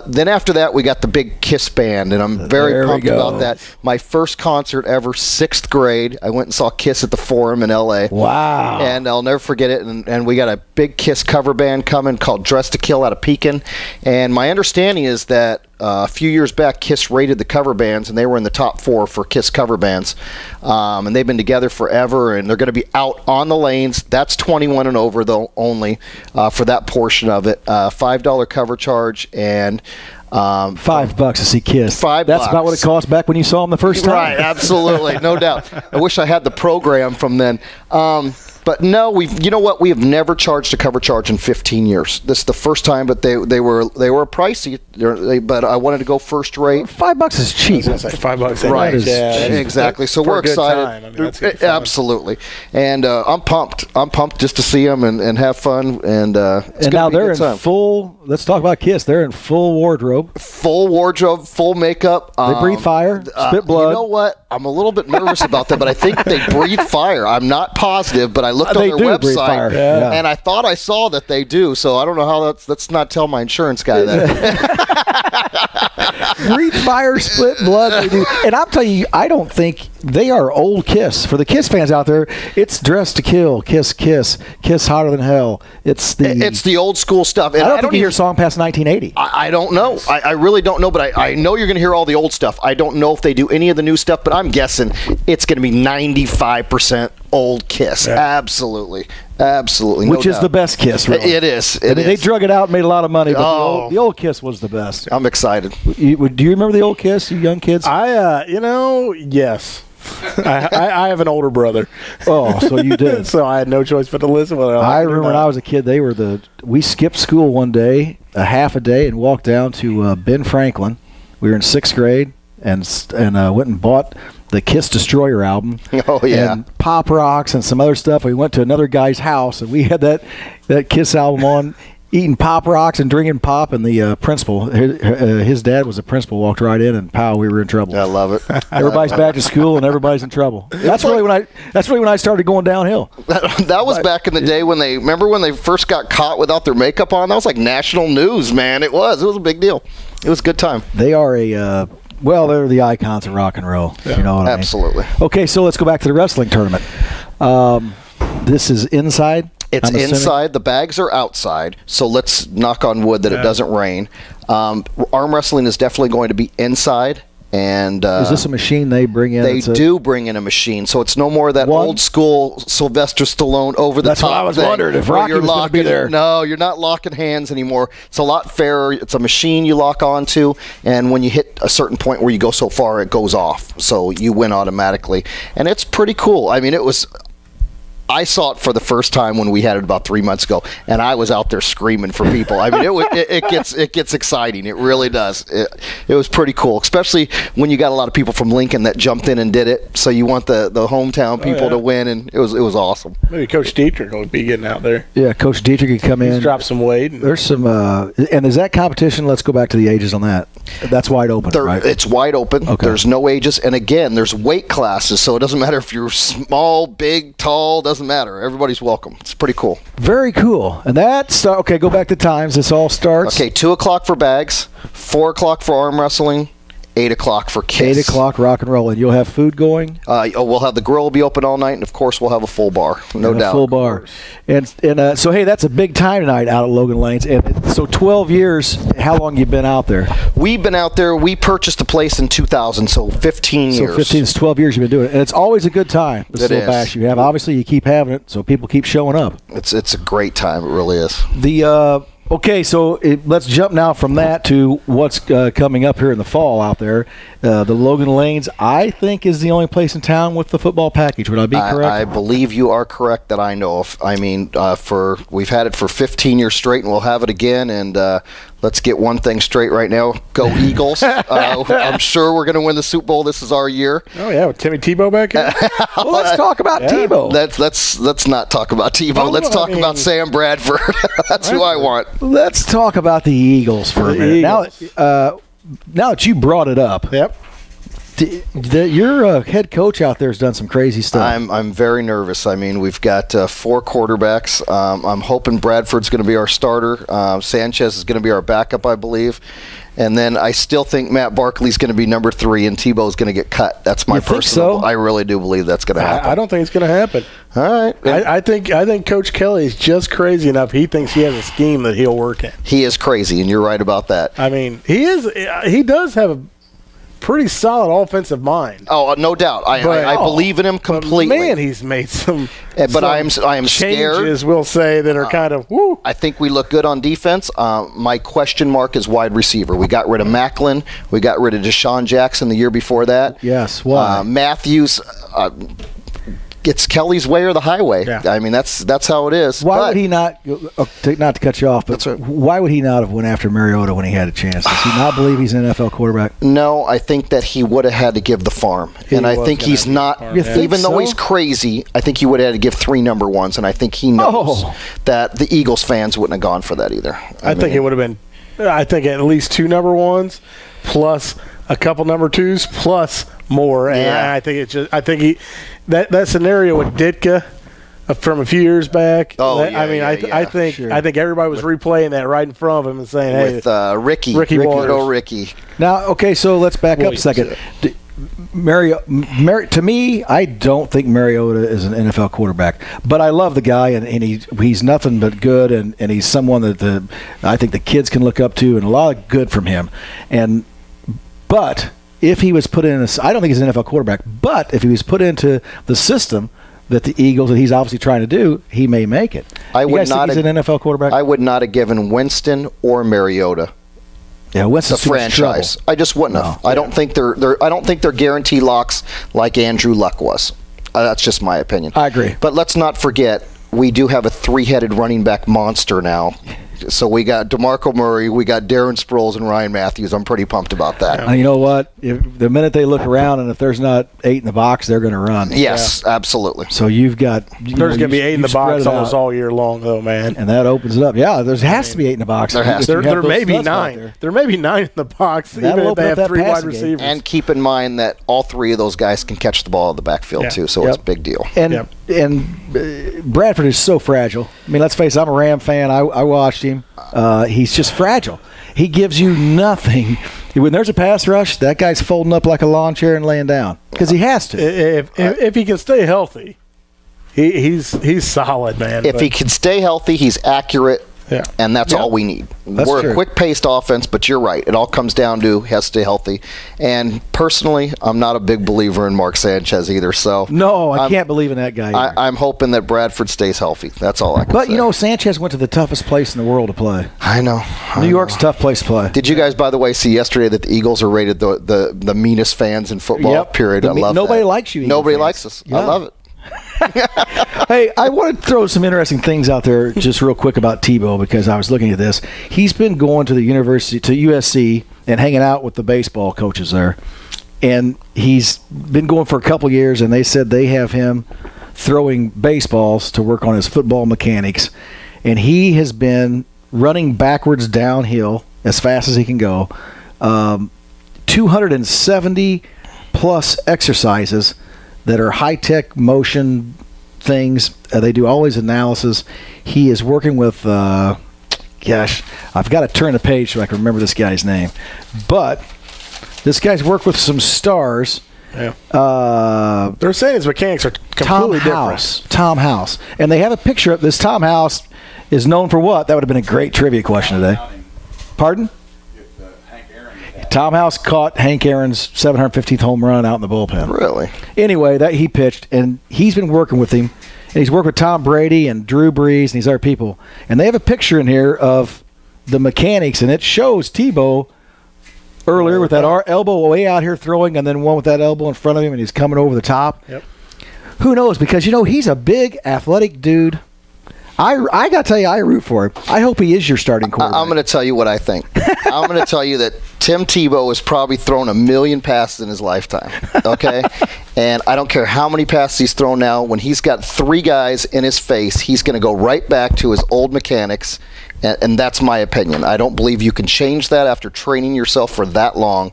Then after that, we got the big KISS band, and I'm very pumped about that. My first concert ever, 6th grade. I went and saw KISS at the Forum in L.A.
Wow.
And I'll never forget it. And we got a big KISS cover band coming called Dress to Kill out of Pekin. And my understanding is that a few years back, KISS rated the cover bands, and they were in the top 4 for KISS cover bands. And they've been together forever, and they're going to be out on the lanes. That's 21 and over, though, only for that portion of it. $5 cover charge, and
$5 to see KISS.
$5.
That's about what it cost back when you saw them the first time.
Right, absolutely, no doubt. I wish I had the program from then. But no, you know what? We have never charged a cover charge in 15 years. This is the first time, but they were pricey. But I wanted to go first rate.
$5 is cheap.
It's like $5.
Right,
Yeah,
exactly. So
for
we're
a good
excited.
time. I mean, that's gonna be fun.
Absolutely, and I'm pumped. I'm pumped just to see them and have fun. And it's
And
gonna
now
be a
they're
good
in
time.
full. Let's talk about KISS. They're in full wardrobe.
Full wardrobe, full makeup.
They breathe fire, spit blood.
You know what? I'm a little bit nervous about that, but I think they breathe fire. I'm not positive, but I looked on
They
their
do breathe
website,
fire. Yeah.
and I thought I saw that they do. So I don't know how that's. Let's not tell my insurance guy that.
Breathe fire, split blood. They do. And I'm telling you, I don't think they are old KISS. For the KISS fans out there, it's Dress to Kill, KISS, KISS, KISS Hotter Than Hell. It's
the old school stuff. And
I don't think you hear a song past 1980.
I don't know. I really don't know, but I know you're going to hear all the old stuff. I don't know if they do any of the new stuff, but I'm guessing it's going to be 95% old KISS.
Yeah.
Absolutely. Absolutely.
Which is the best KISS, really.
It is.
They drug it out and made a lot of money, but
Oh.
the old KISS was the best.
I'm excited.
Do you remember the old KISS, you young kids?
Yes. I have an older brother.
Oh, so you did.
So I had no choice but to listen.
I remember when I was a kid, we skipped school one day, a half a day, and walked down to Ben Franklin. We were in 6th grade and went and bought the KISS Destroyer album.
Oh, yeah.
And Pop Rocks and some other stuff. We went to another guy's house, and we had that KISS album on, eating Pop Rocks and drinking pop, and the principal, his dad was a principal, walked right in, and pow, we were in trouble.
I love it.
Everybody's back to school, and everybody's in trouble. That's really when I started going downhill.
That was back in the day when they first got caught without their makeup on. That was like national news, man. It was a big deal. It was a good time.
They are they're the icons of rock and roll.
Yeah.
You know what
Absolutely.
I mean? Okay, so let's go back to the wrestling tournament. This is inside.
It's
I'm assuming?
inside. The bags are outside. So let's knock on wood that it doesn't rain. Arm wrestling is definitely going to be inside. And
is this a machine they bring in?
They do bring in a machine, so it's no more that old school Sylvester Stallone over the top.
That's what I was
thing
wondering if
where
Rocky
you're
was going to be there.
No, you're not locking hands anymore. It's a lot fairer. It's a machine you lock onto, and when you hit a certain point where you go so far, it goes off, so you win automatically. And it's pretty cool. I mean, I saw it for the first time when we had it about 3 months ago, and I was out there screaming for people. I mean, it gets exciting. It really does. It was pretty cool, especially when you got a lot of people from Lincoln that jumped in and did it. So you want the hometown people to win, and it was awesome.
Maybe Coach Dietrich will be getting out there.
Yeah, Coach Dietrich could come in.
He's dropped some weight.
There's some, and is that competition? Let's go back to the ages on that. That's wide open, right?
It's wide open.
Okay.
There's no ages, and again, there's weight classes, so it doesn't matter if you're small, big, tall. Doesn't matter. Everybody's welcome. It's pretty cool.
Very cool. And that's okay. Go back to times. This all starts.
Okay, 2 o'clock for bags, 4 o'clock for arm wrestling, 8 o'clock for Kiss.
8 o'clock, rock and roll. And you'll have food going?
We'll have the grill be open all night, and, of course, we'll have a full bar. No doubt.
A full bar. And so, hey, that's a big time tonight out at Logan Lanes. And so 12 years, how long you been out there?
We've been out there. We purchased the place in 2000, so 15 years.
So 15 to 12 years you've been doing it. And it's always a good time. This little bash you have. Obviously, you keep having it, so people keep showing up.
It's a great time. It really is.
Okay, so let's jump now from that to what's coming up here in the fall out there. The Logan Lanes, I think, is the only place in town with the football package. Would I be correct?
I believe you are correct that I know of. I mean, we've had it for 15 years straight, and we'll have it again. And let's get one thing straight right now. Go Eagles. I'm sure we're going to win the Super Bowl. This is our year.
Oh, yeah, with Timmy Tebow back here?
Well, let's talk about Tebow.
Let's not talk about Tebow. Let's talk about Sam Bradford. That's who I want.
Let's talk about the Eagles for a minute. Now that you brought it up,
yep.
Your head coach out there has done some crazy stuff.
I'm very nervous. I mean, we've got 4 quarterbacks. I'm hoping Bradford's going to be our starter. Sanchez is going to be our backup, I believe. And then I still think Matt Barkley's going to be number 3, and Tebow's going to get cut. That's my personal.
So?
I really do believe that's going to happen.
I don't think it's going to happen.
All right.
I think Coach Kelly is just crazy enough. He thinks he has a scheme that he'll work in.
He is crazy, and you're right about that.
I mean, he does have a pretty solid offensive mind.
Oh, no doubt. I believe in him completely.
Man, he's made some.
But I am scared.
Changes, we'll say, that are kind of. Woo.
I think we look good on defense. My question mark is wide receiver. We got rid of Macklin. We got rid of Deshaun Jackson the year before that.
Yes. Why?
Matthews. It's Kelly's way or the highway.
Yeah.
I mean, that's how it is.
Why would he not to cut you off, but why would he not have went after Mariota when he had a chance? Does he not believe he's an NFL quarterback?
No, I think that he would have had to give the farm. And I think he's not, even though he's crazy, I think he would have had to give 3 number ones, and I think he knows that the Eagles fans wouldn't have gone for that either.
I think it would have been, at least 2 number ones, plus a couple number 2s, plus more. And I think that scenario with Ditka from a few years back. I think everybody was replaying that right in front of him and saying, "Hey,
with Ricky
Waters.
Ricky."
Now, okay, so let's back up a second. To me, I don't think Mariota is an NFL quarterback, but I love the guy, and he's nothing but good, and he's someone that I think the kids can look up to, and a lot of good from him. But if he was put in I don't think he's an NFL quarterback, but if he was put into the system that the Eagles, that he's obviously trying to do, he may make it. You guys think he's an NFL quarterback?
I would not have given Winston or Mariota
Winston's
the franchise. I just wouldn't have. I don't think they're guarantee locks like Andrew Luck was. That's just my opinion.
I agree.
But let's not forget, we do have a 3-headed running back monster now. So we got DeMarco Murray, we got Darren Sproles, and Ryan Matthews. I'm pretty pumped about that.
You know what? The minute they look around, and if there's not 8 in the box, they're going to run.
Yes, absolutely.
So you've got...
There's going to be 8 in the box almost all year long, though, man.
And that opens it up. Yeah, there has to be 8 in the box.
There may be 9. There may be 9 in the box, even if they have 3 wide receivers.
And keep in mind that all 3 of those guys can catch the ball in the backfield, too, so it's a big deal.
And Bradford is so fragile. I mean, let's face it, I'm a Ram fan. I watched him. He's just fragile. He gives you nothing. When there's a pass rush, that guy's folding up like a lawn chair and laying down because he has to.
If he can stay healthy, he's solid, man.
If he can stay healthy, he's accurate.
Yeah.
And that's all we need. We're
true.
A quick-paced offense, but you're right. It all comes down to he has to stay healthy. And personally, I'm not a big believer in Mark Sanchez either. So
no, I can't believe in that guy either.
I'm hoping that Bradford stays healthy. That's all I can say.
But, Sanchez went to the toughest place in the world to play.
I know.
New York's a tough place to play.
Did you guys, by the way, see yesterday that the Eagles are rated the meanest fans in football, period? I love
nobody
that.
likes you.
Nobody likes us. Yeah. I love it.
Hey, I want to throw some interesting things out there just real quick about Tebow because I was looking at this. He's been going to the university, to USC, and hanging out with the baseball coaches there. And he's been going for a couple years, and they said they have him throwing baseballs to work on his football mechanics. And he has been running backwards downhill as fast as he can go. 270-plus exercises that are high-tech motion things. They do all his analysis. He is working with, I've got to turn the page so I can remember this guy's name. But This guy's worked with some stars.
Yeah. They're saying his mechanics are completely different.
Tom House. And they have a picture of this. Tom House is known for what? That would have been a great trivia question today. Pardon? Tom House caught Hank Aaron's 715th home run out in the bullpen.
Really?
Anyway, that he pitched, and he's been working with him. And he's worked with Tom Brady and Drew Brees and these other people. And they have a picture in here of the mechanics, and it shows Tebow earlier with that elbow way out here throwing, and then one with that elbow in front of him, and he's coming over the top.
Yep.
Who knows? Because, he's a big, athletic dude. I got to tell you, I root for him. I hope he is your starting quarterback.
I'm going to tell you what I think. I'm going to tell you that Tim Tebow has probably thrown 1 million passes in his lifetime, okay? And I don't care how many passes he's thrown now. When he's got 3 guys in his face, he's going to go right back to his old mechanics, and that's my opinion. I don't believe you can change that after training yourself for that long.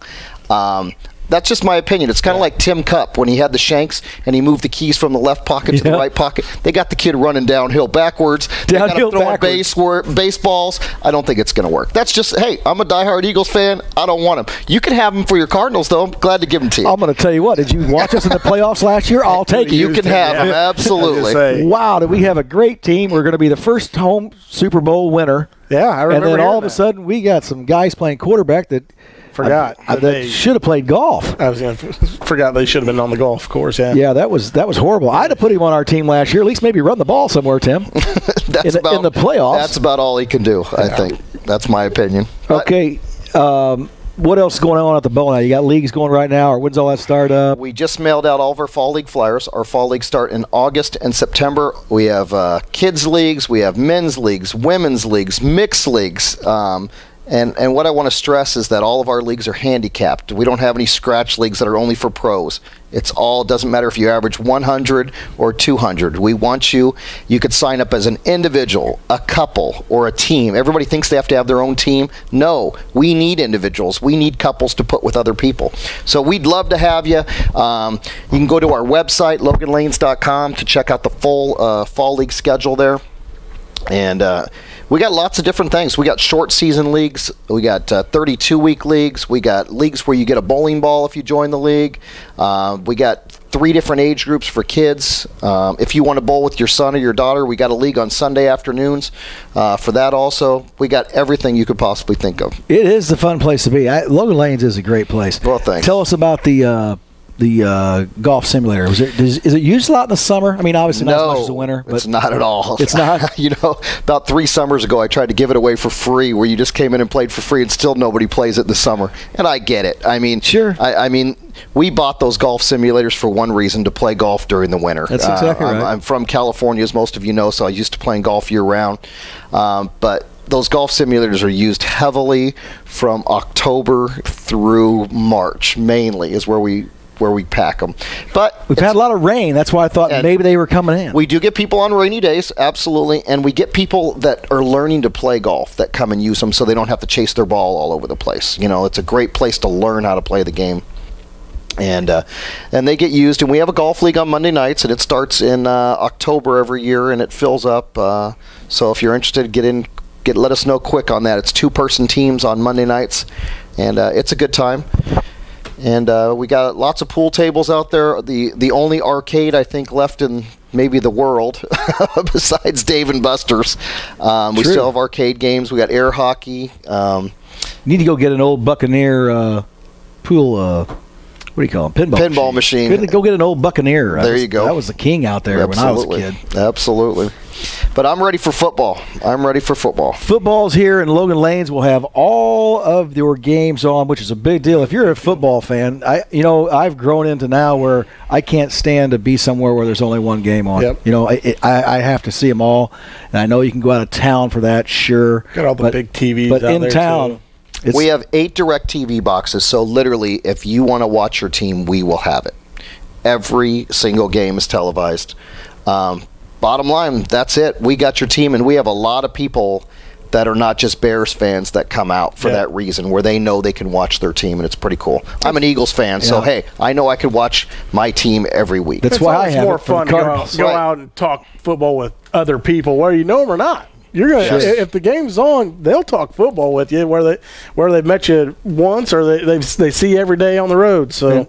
That's just my opinion. It's kind of like Tim Cupp when he had the shanks and he moved the keys from the left pocket to the right pocket. They got the kid running downhill backwards.
Downhill
throwing baseballs. I don't think it's going to work. That's just, hey, I'm a diehard Eagles fan. I don't want him. You can have him for your Cardinals, though. I'm glad to give him to you.
I'm going to tell you what. Did you watch us in the playoffs last year? I'll take it.
You can have him. Absolutely.
Wow, did we have a great team. We're going to be the first home Super Bowl winner.
Yeah, I remember.
And then all of a sudden, we got some guys playing quarterback that that should have played golf.
I was forgot they should have been on the golf course. Yeah,
that was horrible. I'd have put him on our team last year. At least maybe run the ball somewhere, Tim. in the playoffs.
That's about all he can do. I think that's my opinion.
Okay. What else is going on at the Bowl now? You got leagues going right now, or when's all that start up?
We just mailed out all of our Fall League flyers. Our Fall Leagues start in August and September. We have kids leagues, we have men's leagues, women's leagues, mixed leagues. And what I want to stress is that all of our leagues are handicapped. We don't have any scratch leagues that are only for pros. Doesn't matter if you average 100 or 200. We want you could sign up as an individual, a couple, or a team. Everybody thinks they have to have their own team. No, we need individuals. We need couples to put with other people. So we'd love to have you. You can go to our website, loganlanes.com, to check out the full Fall League schedule there. And we got lots of different things. We got short season leagues. We got 32-week leagues. We got leagues where you get a bowling ball if you join the league. We got 3 different age groups for kids. If you want to bowl with your son or your daughter, we got a league on Sunday afternoons for that also. We got everything you could possibly think of.
It is a fun place to be. Logan Lanes is a great place.
Well, thanks.
Tell us about the golf simulator. Is it used a lot in the summer? I mean, obviously not as much as the winter. But
it's not at all.
It's not?
About 3 summers ago, I tried to give it away for free, where you just came in and played for free, and still nobody plays it this summer. And I get it. I mean,
sure.
I mean, we bought those golf simulators for one reason: to play golf during the winter.
That's exactly right.
I'm from California, as most of you know, so I used to playing golf year-round. But those golf simulators are used heavily from October through March, mainly, is where we pack them. But
we've had a lot of rain. That's why I thought maybe they were coming in.
We do get people on rainy days, absolutely, and we get people that are learning to play golf that come and use them so they don't have to chase their ball all over the place. It's a great place to learn how to play the game. And they get used, and we have a golf league on Monday nights, and it starts in October every year, and it fills up. So if you're interested, let us know quick on that. It's 2-person teams on Monday nights, and it's a good time. And we got lots of pool tables out there. The only arcade, I think, left in maybe the world, besides Dave & Buster's. We still have arcade games. We got air hockey.
You need to go get an old Buccaneer pool, what do you call them?
Pinball machine.
Go get an old Buccaneer.
There you go.
That was the king out there when I was a kid.
Absolutely. But I'm ready for football.
Football's here, and Logan Lanes will have all of your games on, which is a big deal. If you're a football fan, I've grown into now where I can't stand to be somewhere where there's only one game on.
Yep.
I have to see them all, and I know you can go out of town for that, sure.
Got all the big TVs
but
out
in
there
town.
Too.
We have 8 direct TV boxes, so literally, if you want to watch your team, we will have it. Every single game is televised. Bottom line, that's it. We got your team, and we have a lot of people that are not just Bears fans that come out for that reason, where they know they can watch their team, and it's pretty cool. I'm an Eagles fan, so hey, I know I could watch my team every week.
That's why I have
more fun to go out and talk football with other people, whether you know them or not. You're gonna
Sure.
if the game's on, they'll talk football with you where they met you once or they see you every day on the road. So.
Yeah.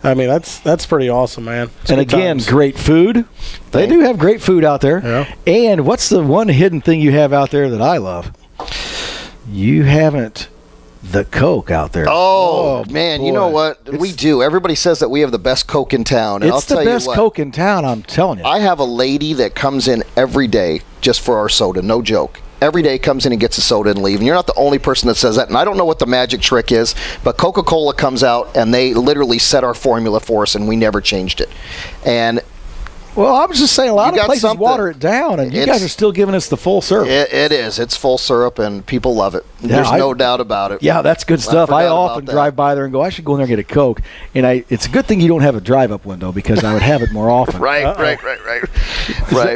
I mean, that's pretty awesome, man. It's
and
good
again,
times.
great food. They do have great food out there.
Yeah.
And what's the one hidden thing you have out there that I love? You haven't the Coke out there.
Oh man, you know
boy.
what? We do. Everybody says that we have the best Coke in town. And I'll
It's the
tell
best
you what,
Coke in town, I'm telling you.
I have a lady that comes in every day just for our soda, no joke. Every day comes in and gets a soda and leave. And you're not the only person that says that. And I don't know what the magic trick is, but Coca-Cola comes out and they literally set our formula for us and we never changed it. And
Well, I was just saying, a lot
You
of
got
places
something.
water it down, and you guys are still giving us the full syrup.
it is. It's full syrup, and people love it. There's no doubt about it.
Yeah, that's good stuff. I
forgot
often
about that.
drive by there and go, I should go in there and get a Coke. And it's a good thing you don't have a drive-up window because I would have it more often.
Right.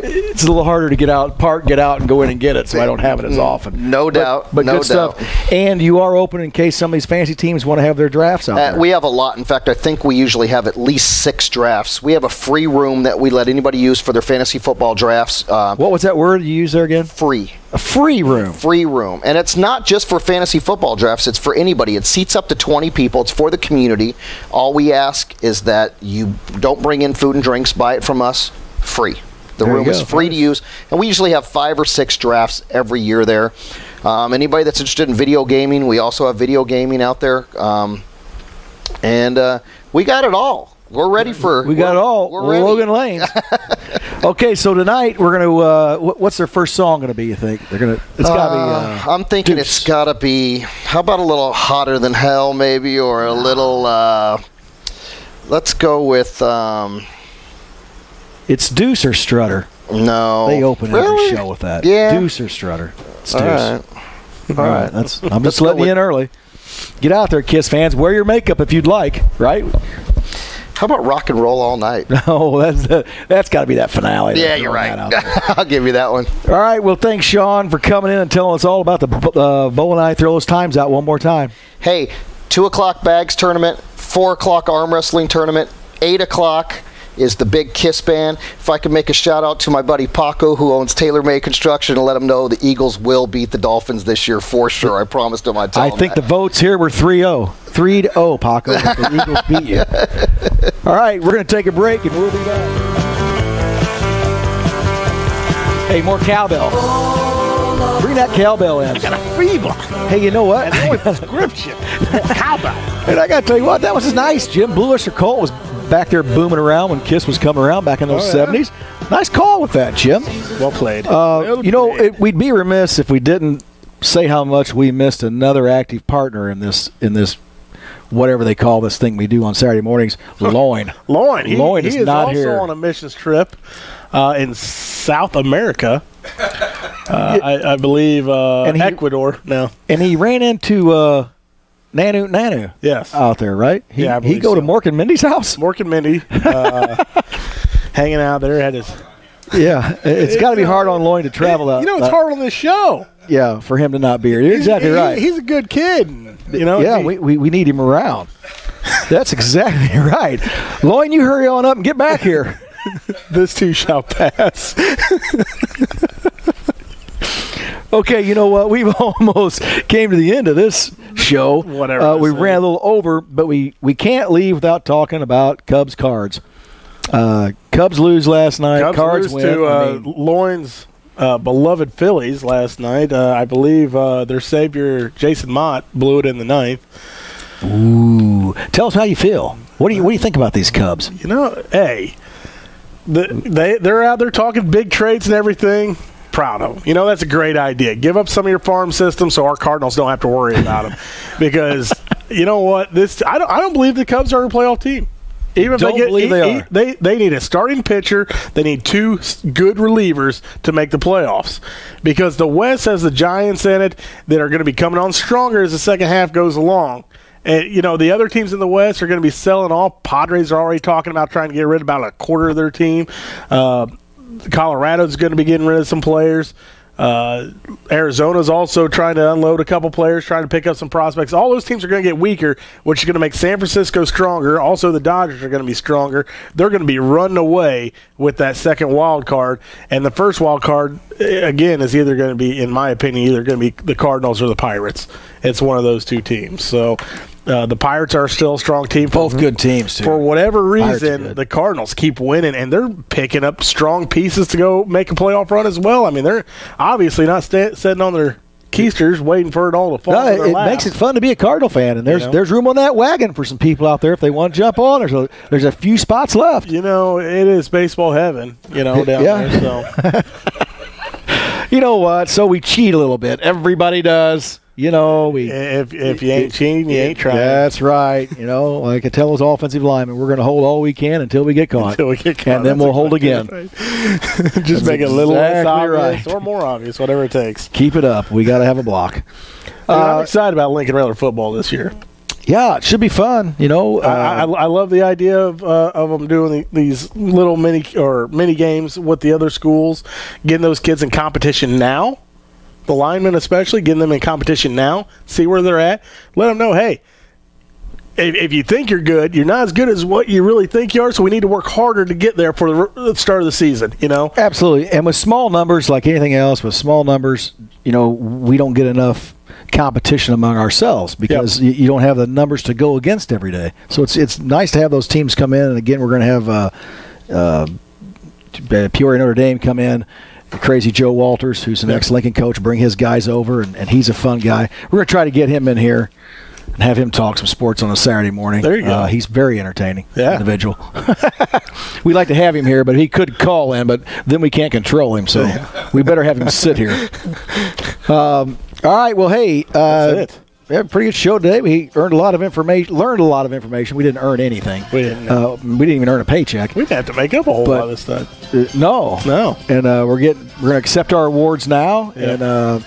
It's a little harder to get out, park, get out, and go in and get it, so I don't have it as often.
No doubt.
But
no
good
doubt.
stuff. And you are open in case some of these fantasy teams want to have their drafts out there.
We have a lot. In fact, I think we usually have at least 6 drafts. We have a free room that we let anybody use for their fantasy football drafts.
What was that word you used there again?
Free.
A free room.
Free room. And it's not just for fantasy football drafts. It's for anybody. It seats up to 20 people. It's for the community. All we ask is that you don't bring in food and drinks. Buy it from us. Free. The
There
room
you
is
go.
free to use. And we usually have 5 or 6 drafts every year there. Anybody that's interested in video gaming, we also have video gaming out there. And we got it all. We're ready for.
We got it all.
We're ready.
Logan Lanes. Okay, so tonight we're going to. What's their first song going to be? You think they're going to? It's got to be.
I'm thinking
Deuce.
it's got to be. How about a little Hotter Than Hell, maybe, or a little. Let's go with.
It's Deuce or Strutter.
No.
They open
Really?
every show with that.
Yeah.
Deuce or Strutter. It's Deuce.
All right.
All right. I'm
Let's
just
go
letting you
with-
in early. Get out there, Kiss fans. Wear your makeup if you'd like. Right?
How about Rock and Roll All Night?
Oh, that's got to be that finale.
Yeah,
They're
you're
throwing
right.
that out there.
I'll give you that one.
All right. Well, thanks, Shawn, for coming in and telling us all about the Bo and I. Throw those times out one more time.
Hey, 2 o'clock bags tournament, 4 o'clock arm wrestling tournament, 8 o'clock is the big Kiss band. If I could make a shout out to my buddy Paco, who owns Taylor Made Construction, and let him know the Eagles will beat the Dolphins this year for sure. I promised him I'd tell
I
him
think
that.
the votes here were 3-0. 3-0, Paco. If the Eagles beat you. All right, we're going to take a break, and we'll be back. Hey, more cowbell. Bring that cowbell in.
I got a fever.
Hey, you know what?
And no prescription. Cowbell.
And I got to tell you what, that was nice. Jim Bluish or Colt was back there booming around when Kiss was coming around back in those 70s. Nice call with that, Jim.
Well played.
You know, we'd be remiss if we didn't say how much we missed another active partner in this whatever they call this thing we do on Saturday mornings, Loin.
Loin. He
is
is
not
also
here.
on a missions trip in South America. I believe Ecuador now.
And he ran into Nanu
Yes.
out there, right?
Yeah, I
He
believe
go to
so.
Mork and Mindy's house?
Mork and Mindy hanging out there. Had his.
Yeah. It's got to be hard on Loin to travel out.
You know, it's hard on this show.
Yeah, for him to not be here. You're exactly right.
He's a good kid. You know.
Yeah, we need him around. That's exactly right. Loin, you hurry on up and get back here.
This too shall pass.
Okay, you know what? We've almost came to the end of this show.
Whatever.
We ran a little over, but we can't leave without talking about Cubs cards. Cubs lose last night.
Cubs
Cards
lose
win.
to Loin's beloved Phillies last night. I believe their savior Jason Mott blew it in the ninth.
Ooh, tell us how you feel. What do you think about these Cubs?
You know, hey, they're out there talking big trades and everything. Proud of them. You know, that's a great idea. Give up some of your farm system so our Cardinals don't have to worry about them. Because you know what, I don't believe the Cubs are a playoff team. Even if
Don't believe they are.
They need a starting pitcher. They need 2 good relievers to make the playoffs. Because the West has the Giants in it that are going to be coming on stronger as the second half goes along. And, you know, the other teams in the West are going to be selling off. Padres are already talking about trying to get rid of about a quarter of their team. Colorado's going to be getting rid of some players. Arizona's also trying to unload a couple players, trying to pick up some prospects. All those teams are going to get weaker, which is going to make San Francisco stronger. Also, the Dodgers are going to be stronger. They're going to be running away with that second wild card. And the first wild card, again, is either going to be, in my opinion, either going to be the Cardinals or the Pirates. It's one of those two teams. So the Pirates are still a strong team.
Both good teams, too.
For whatever reason, the Cardinals keep winning, and they're picking up strong pieces to go make a playoff run as well. I mean, they're obviously not sitting on their keisters waiting for it all to fall.
No, it makes it fun to be a Cardinal fan, and there's room on that wagon for some people out there if they want to jump on. There's a few spots left.
It is baseball heaven, down there. So.
You know what? So we cheat a little bit. Everybody does.
If you ain't cheating, you ain't trying.
That's right. Like I tell those offensive linemen, we're going to hold all we can until we get caught. And then we'll hold again.
Right. Just make it a little less obvious or more obvious, whatever it takes.
Keep it up. We got to have a block.
I'm excited about Lincoln Railer football this year.
Yeah, it should be fun.
I love the idea of them doing these little mini games with the other schools, getting those kids in competition now. The linemen especially, getting them in competition now, see where they're at. Let them know, hey, if you think you're good, you're not as good as what you really think you are, so we need to work harder to get there for the start of the season,
Absolutely. And with small numbers, like anything else, with small numbers, we don't get enough competition among ourselves because you don't have the numbers to go against every day. So it's nice to have those teams come in. And, again, we're going to have Peoria Notre Dame come in. Crazy Joe Walters, who's an ex-Lincoln coach, bring his guys over, and he's a fun guy. We're going to try to get him in here and have him talk some sports on a Saturday morning.
There you go.
He's very entertaining individual. We'd like to have him here, but he could call in, but then we can't control him, so we better have him sit here. All right, well, hey.
That's it.
We had a pretty good show today. We learned a lot of information. We didn't earn anything.
We didn't.
We didn't even earn a paycheck.
We'd have to make up a whole lot of this stuff.
No. And we're going to accept our awards now.
Yep.
And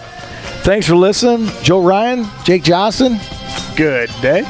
thanks for listening. Joe Ryan, Jake Johnston.
Good day.